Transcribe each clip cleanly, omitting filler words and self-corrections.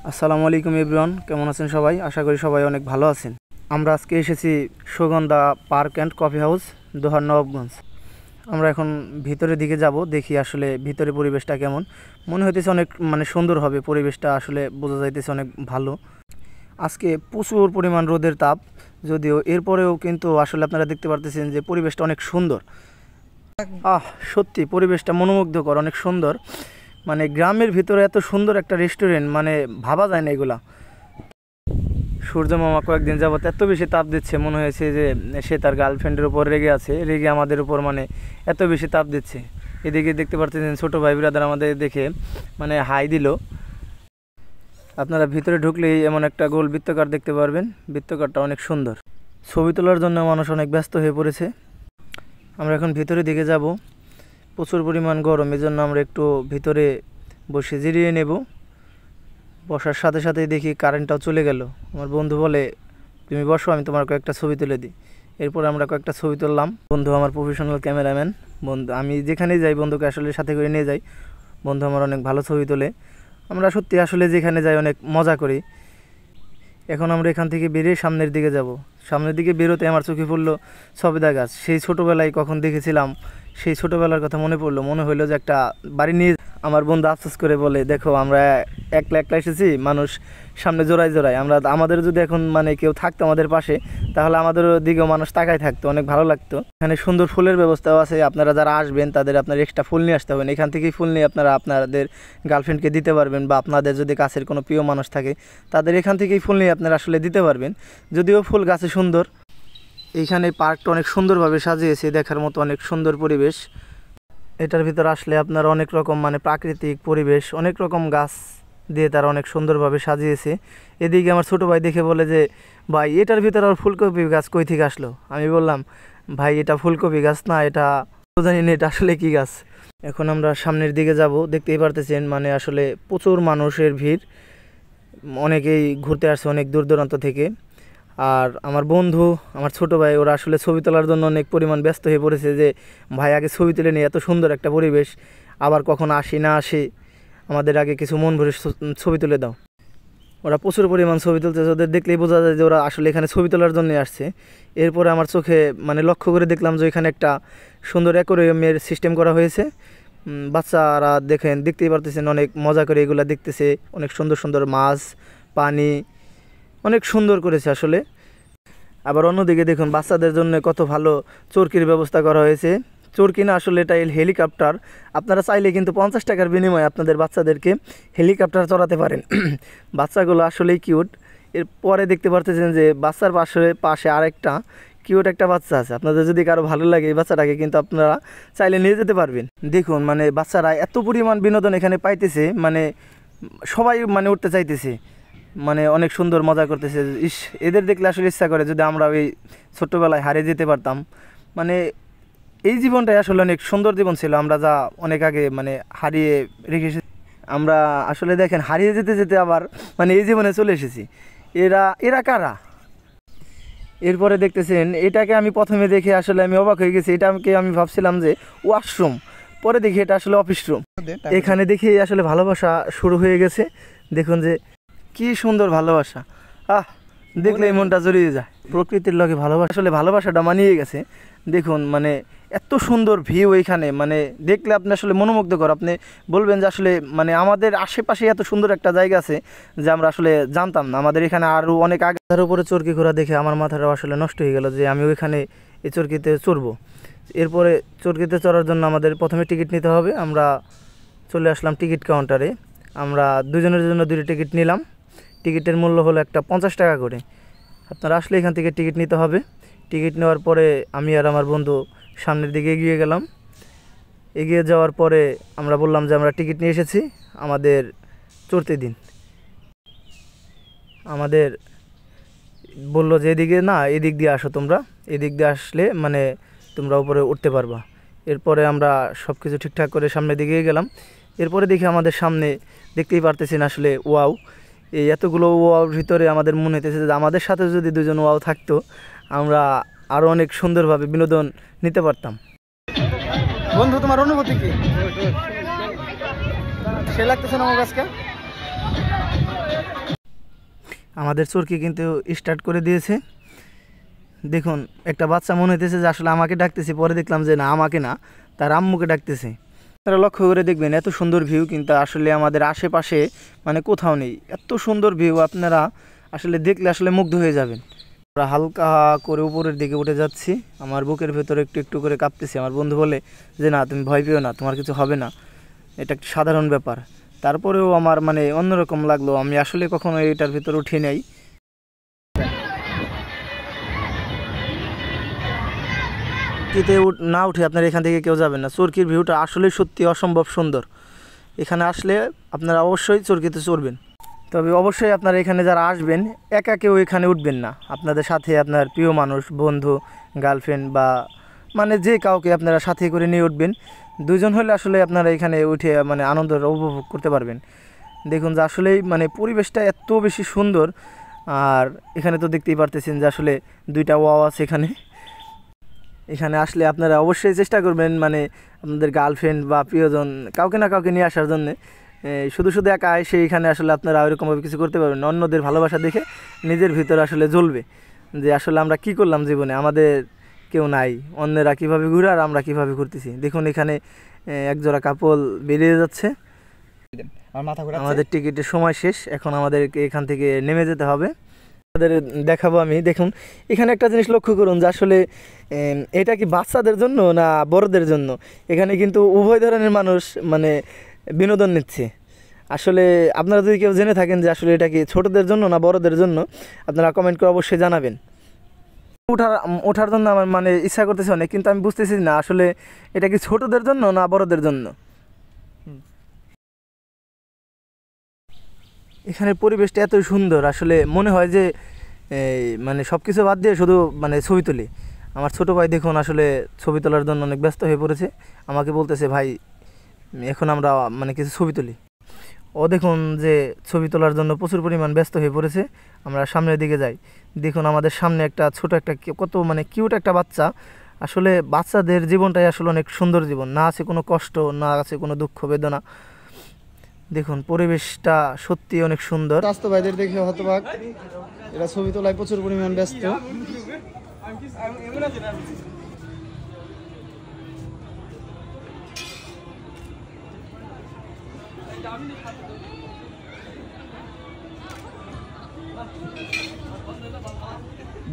আসসালামু আলাইকুম এভরিওয়ান, কেমন আছেন সবাই? আশা করি সবাই অনেক ভালো আছেন। আমরা আজকে এসেছি Sugandha park and coffee house, Dohar Nawabganj. আমরা এখন ভিতরের দিকে যাব, দেখি আসলে ভিতরে পরিবেশটা কেমন। মনে হইতেছে অনেক সুন্দর হবে পরিবেশটা, আসলে বোঝা যাইতেছে অনেক ভালো। আজকে প্রচুর পরিমাণ রোদের তাপ, যদিও এরপরেও কিন্তু আসলে আপনারা দেখতে পারতেছেন যে পরিবেশটা অনেক সুন্দর। সত্যি পরিবেশটা মনোমুগ্ধকর, অনেক সুন্দর। গ্রামের ভিতরে এত সুন্দর একটা রেস্টুরেন্ট ভাবা যায় না এগুলা। সূর্য মামা কয়েকদিন যাবত এত বেশি তাপ দিচ্ছে, মনে হয়েছে যে সে তার গার্লফ্রেন্ডের উপর রেগে আছে, রেগে আমাদের উপর এত বেশি তাপ দিচ্ছে। এদিকে দেখতে পাচ্ছেন ছোটো ভাই ব্রাদার আমাদের দেখে হাই দিল। আপনারা ভিতরে ঢুকলেই এমন একটা গোল বৃত্তাকার দেখতে পারবেন, বৃত্তাকারটা অনেক সুন্দর। ছবি তোলার জন্য মানুষ অনেক ব্যস্ত হয়ে পড়েছে। আমরা এখন ভিতরের দিকে যাব, প্রচুর পরিমাণ গরম, এজন্য আমরা একটু ভিতরে বসে জিরিয়ে নেব। বসার সাথে সাথেই দেখি কারেন্টটাও চলে গেল। আমার বন্ধু বলে, তুমি বসো, আমি তোমার কয়েকটা ছবি তুলে দিই। এরপর আমরা কয়েকটা ছবি তুললাম। বন্ধু আমার প্রফেশনাল ক্যামেরাম্যান। বন্ধু, আমি যেখানেই যাই বন্ধুকে আসলে সাথে করে নিয়ে যাই। বন্ধু আমার অনেক ভালো ছবি তোলে। আমরা সত্যি আসলে যেখানে যাই অনেক মজা করি। এখন আমরা এখান থেকে বেরিয়ে সামনের দিকে যাব। সামনের দিকে বেরোতে আমার চোখে পড়লো সবেদা গাছ। সেই ছোটোবেলায় কখন দেখেছিলাম, সেই ছোটোবেলার কথা মনে পড়লো। মনে হইলো যে একটা বাড়ি নিয়ে। আমার বন্ধু আফসোস করে বলে, দেখো আমরা একলা একলা এসেছি, মানুষ সামনে জোড়ায় জোড়ায়। আমাদের যদি এখন কেউ থাকতো আমাদের পাশে, তাহলে আমাদের দিকেও মানুষ তাকায় থাকতো, অনেক ভালো লাগতো। এখানে সুন্দর ফুলের ব্যবস্থাও আছে। আপনারা যারা আসবেন তাদের আপনার এক্সট্রা ফুল নিয়ে আসতে হবেন। এখান থেকেই ফুল নিয়ে আপনারা আপনাদের গার্লফ্রেন্ডকে দিতে পারবেন, বা আপনাদের যদি কাছের কোনো প্রিয় মানুষ থাকে তাদের এখান থেকেই ফুল নিয়ে আপনারা আসলে দিতে পারবেন। যদিও ফুল গাছে সুন্দর। এইখানে পার্কটা অনেক সুন্দরভাবে সাজিয়েছে, দেখার মতো অনেক সুন্দর পরিবেশ। এটার ভিতর আসলে আপনার অনেক রকম প্রাকৃতিক পরিবেশ, অনেক রকম গাছ দিয়ে তারা অনেক সুন্দরভাবে সাজিয়েছে। এদিকে আমার ছোটো ভাই দেখে বলে যে, ভাই এটার ভিতরে আর ফুলকপি গাছ কই থেকে আসলো? আমি বললাম, ভাই এটা ফুলকপি গাছ না, এটা জানি না এটা আসলে কী গাছ। এখন আমরা সামনের দিকে যাব। দেখতেই পারতেছেন আসলে প্রচুর মানুষের ভিড়। অনেকেই ঘুরতে আসছে অনেক দূর দূরান্ত থেকে। আর আমার বন্ধু, আমার ছোটো ভাই, ওরা আসলে ছবি তোলার জন্য অনেক পরিমাণ ব্যস্ত হয়ে পড়েছে যে, ভাই আগে ছবি তুলে নিই, এত সুন্দর একটা পরিবেশ, আবার কখন আসি না আসি, আমাদের আগে কিছু মন ভরে ছবি তুলে দাও। ওরা প্রচুর পরিমাণ ছবি তুলতেছে, ওদের দেখলেই বোঝা যায় যে ওরা আসলে এখানে ছবি তোলার জন্যই আসছে। এরপরে আমার চোখে লক্ষ্য করে দেখলাম যে এখানে একটা সুন্দর অ্যাকোয়ারিয়ামের সিস্টেম করা হয়েছে। বাচ্চারা দেখতেই পারতেছেন অনেক মজা করে এগুলো দেখতেছে। অনেক সুন্দর সুন্দর মাছ, পানি অনেক সুন্দর করেছে আসলে। আবার অন্যদিকে দেখুন বাচ্চাদের জন্য কত ভালো চরকির ব্যবস্থা করা হয়েছে। চরকি না, আসলে এটা হেলিকপ্টার। আপনারা চাইলে কিন্তু 50 টাকার বিনিময়ে আপনাদের বাচ্চাদেরকে হেলিকপ্টার চড়াতে পারেন। বাচ্চাগুলো আসলেই কিউট। এরপরে দেখতে পারতেছেন যে বাচ্চার পাশে আরেকটা কিউট একটা বাচ্চা আছে। আপনাদের যদি কারো ভালো লাগে এই বাচ্চাটাকে কিন্তু আপনারা চাইলে নিয়ে যেতে পারবেন। দেখুন বাচ্চারা এত পরিমাণ বিনোদন এখানে পাইতেছে, সবাই উঠতে চাইতেছে, অনেক সুন্দর মজা করতেছে। এদের দেখলে আসলে ইচ্ছা করে যদি আমরা ওই ছোট্টবেলায় হারিয়ে যেতে পারতাম। এই জীবনটাই আসলে অনেক সুন্দর জীবন ছিল, আমরা যা অনেক আগে হারিয়ে রেখেছি। আমরা আসলে দেখেন হারিয়ে যেতে যেতে আবার এই জীবনে চলে এসেছি। এরা কারা? এরপরে দেখতেছেন এটাকে আমি প্রথমে দেখে আসলে আমি অবাক হয়ে গেছি। এটাকে আমি ভাবছিলাম যে ওয়াশরুম, পরে দেখি এটা আসলে অফিস রুম। এখানে দেখি আসলে ভালোবাসা শুরু হয়ে গেছে। দেখুন যে কি সুন্দর ভালোবাসা, দেখলে মনটা জড়িয়ে যায়। প্রকৃতির লগে ভালোবাসা, আসলে ভালোবাসাটা মানিয়ে গেছে। দেখুন এত সুন্দর ভিউ এইখানে, দেখলে আপনি আসলে মনোমুগ্ধকর। আপনি বলবেন যে আসলে আমাদের আশেপাশে এত সুন্দর একটা জায়গা আছে যে আমরা আসলে জানতাম না। আমাদের এখানে আরও অনেক আগে। তার উপরে চরকি ঘোরা দেখে আমার মাথাটাও আসলে নষ্ট হয়ে গেল যে আমি ওইখানে এই চরকিতে চড়বো। এরপরে চরকিতে চড়ার জন্য আমাদের প্রথমে টিকিট নিতে হবে। আমরা চলে আসলাম টিকিট কাউন্টারে। আমরা দুজনের জন্য 2টি টিকিট নিলাম। টিকিটের মূল্য হলো একটা 50 টাকা করে। আপনারা আসলে এখান থেকে টিকিট নিতে হবে। টিকিট নেওয়ার পরে আমি আর আমার বন্ধু সামনের দিকে এগিয়ে গেলাম। এগিয়ে যাওয়ার পরে আমরা বললাম যে আমরা টিকিট নিয়ে এসেছি, আমাদের চড়তে দিন। আমাদের বললো যে এদিকে না, এদিক দিয়ে আসো তোমরা, এদিক দিয়ে আসলে তোমরা উপরে উঠতে পারবা। এরপরে আমরা সব কিছু ঠিকঠাক করে সামনের দিকে গেলাম। এরপরে দেখি আমাদের সামনে, দেখতেই পারতেছেন আসলে ওয়াও। এই এতগুলো ওয়াওর ভিতরে আমাদের মনে হইতেছে যে আমাদের সাথে যদি 2জন ওয়াও থাকতো, আমরা আরও অনেক সুন্দরভাবে বিনোদন নিতে পারতাম। বন্ধু, তোমার অনুভূতি কি? সে লাগতেছে না আমার কাছে? আমাদের চরকি কিন্তু স্টার্ট করে দিয়েছে। দেখুন একটা বাচ্চা মনে হইতেছে যে আসলে আমাকে ডাকতেছে, পরে দেখলাম যে না, আমাকে না, তার আম্মুকে ডাকতেছে। আপনারা লক্ষ্য করে দেখবেন এত সুন্দর ভিউ কিন্তু আসলে আমাদের আশেপাশে মানে কোথাও নেই। এত সুন্দর ভিউ আপনারা আসলে দেখলে আসলে মুগ্ধ হয়ে যাবেন। আমরা হালকা করে উপরের দিকে উঠে যাচ্ছি। আমার বুকের ভেতরে একটু একটু করে কাঁপতেছে। আমার বন্ধু বলে যে না, তুমি ভয় পেও না, তোমার কিছু হবে না, এটা একটা সাধারণ ব্যাপার। তারপরেও আমার মানে অন্যরকম লাগলো, আমি আসলে কখনো এটার ভিতরে উঠি নাই। না উঠে আপনারা এখান থেকে কেউ যাবেন না। চরকির ভিউটা আসলে সত্যি অসম্ভব সুন্দর। এখানে আসলে আপনারা অবশ্যই চরকিতে চড়বেন। তবে অবশ্যই আপনারা এখানে যারা আসবেন একা কেউ এখানে উঠবেন না। আপনাদের সাথে আপনার প্রিয় মানুষ, বন্ধু, গার্লফ্রেন্ড বা মানে যে কাউকে আপনারা সাথে করে নিয়ে উঠবেন। দুজন হলে আসলে আপনারা এখানে উঠে মানে আনন্দ উপভোগ করতে পারবেন। দেখুন যে আসলেই মানে পরিবেশটা এত বেশি সুন্দর। আর এখানে তো দেখতেই পারতেছেন যে আসলে দুইটা ওয়াও আছে এখানে। এখানে আসলে আপনারা অবশ্যই চেষ্টা করবেন মানে আপনাদের গার্লফ্রেন্ড বা প্রিয়জন কাউকে না কাউকে নিয়ে আসার জন্যে। শুধু শুধু একা এসে এখানে আসলে আপনারা ওইরকমভাবে কিছু করতে পারবেন না। অন্যদের ভালোবাসা দেখে নিজের ভিতরে আসলে জ্বলবে যে আসলে আমরা কি করলাম জীবনে, আমাদের কেউ নাই, অন্যরা কীভাবে ঘুরে আর আমরা কীভাবে ঘুরতেছি। দেখুন এখানে একজোড়া কাপল বেরিয়ে যাচ্ছে। আমাদের টিকিটের সময় শেষ, এখন আমাদেরকে এখান থেকে নেমে যেতে হবে। আপনাদের দেখাবো আমি। দেখুন এখানে একটা জিনিস লক্ষ্য করুন যে আসলে এটা কি বাচ্চাদের জন্য না বড়দের জন্য। এখানে কিন্তু উভয় ধরনের মানুষ মানে বিনোদন নিচ্ছে। আসলে আপনারা যদি কেউ জেনে থাকেন যে আসলে এটা কি ছোটদের জন্য না বড়দের জন্য, আপনারা কমেন্ট করে অবশ্যই জানাবেন। ওঠার জন্য আমার মানে ইচ্ছা করতেছে অনেক, কিন্তু আমি বুঝতেছি না আসলে এটা কি ছোটদের জন্য না বড়দের জন্য। এখানের পরিবেশটা এত সুন্দর, আসলে মনে হয় যে মানে সব কিছু বাদ দিয়ে শুধু মানে ছবি তুলি। আমার ছোটো ভাই দেখুন আসলে ছবি তোলার জন্য অনেক ব্যস্ত হয়ে পড়েছে। আমাকে বলতেছে ভাই এখন আমরা মানে কিছু ছবি তুলি। ও দেখুন যে ছবি তোলার জন্য প্রচুর পরিমাণ ব্যস্ত হয়ে পড়েছে। আমরা সামনের দিকে যাই। দেখুন আমাদের সামনে একটা ছোট একটা কত মানে কিউট একটা বাচ্চা। আসলে বাচ্চাদের জীবনটাই আসলে অনেক সুন্দর জীবন, না আছে কোনো কষ্ট, না আছে কোনো দুঃখ বেদনা। দেখুন পরিবেশটা সত্যি অনেক সুন্দর। স্বাস্থ্য ভাইদের দেখে হতবাক, এরা ছবি তোলায় প্রচুর পরিমাণ ব্যস্ত।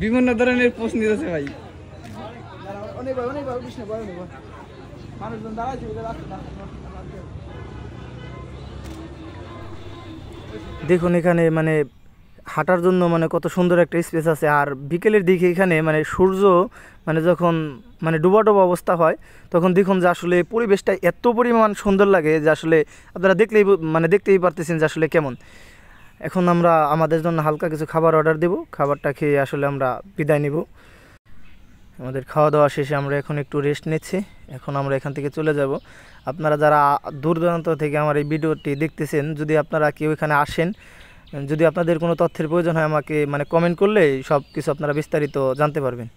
বিভিন্ন ধরনের পোস্ট নিতেছে ভাই। দেখুন এখানে মানে হাঁটার জন্য মানে কত সুন্দর একটা স্পেস আছে। আর বিকেলের দিকে এখানে মানে সূর্য মানে যখন মানে ডুবা ডুবা অবস্থা হয় তখন দেখুন যে আসলে পরিবেশটা এত পরিমাণ সুন্দর লাগে যে আসলে আপনারা দেখলেই মানে দেখতেই পারতেছেন যে আসলে কেমন। এখন আমরা আমাদের জন্য হালকা কিছু খাবার অর্ডার দেব, খাবারটা খেয়ে আসলে আমরা বিদায় নিব। আমাদের খাওয়া দাওয়া শেষে আমরা এখন একটু রেস্ট নিচ্ছি। এখন আমরা এখান থেকে চলে যাব। আপনারা যারা দূর দূরান্ত থেকে আমার এই ভিডিওটি দেখতেছেন, যদি আপনারা কেউ এখানে আসেন, যদি আপনাদের কোনো তথ্যের প্রয়োজন হয় আমাকে মানে কমেন্ট করলে সব কিছু আপনারা বিস্তারিত জানতে পারবেন।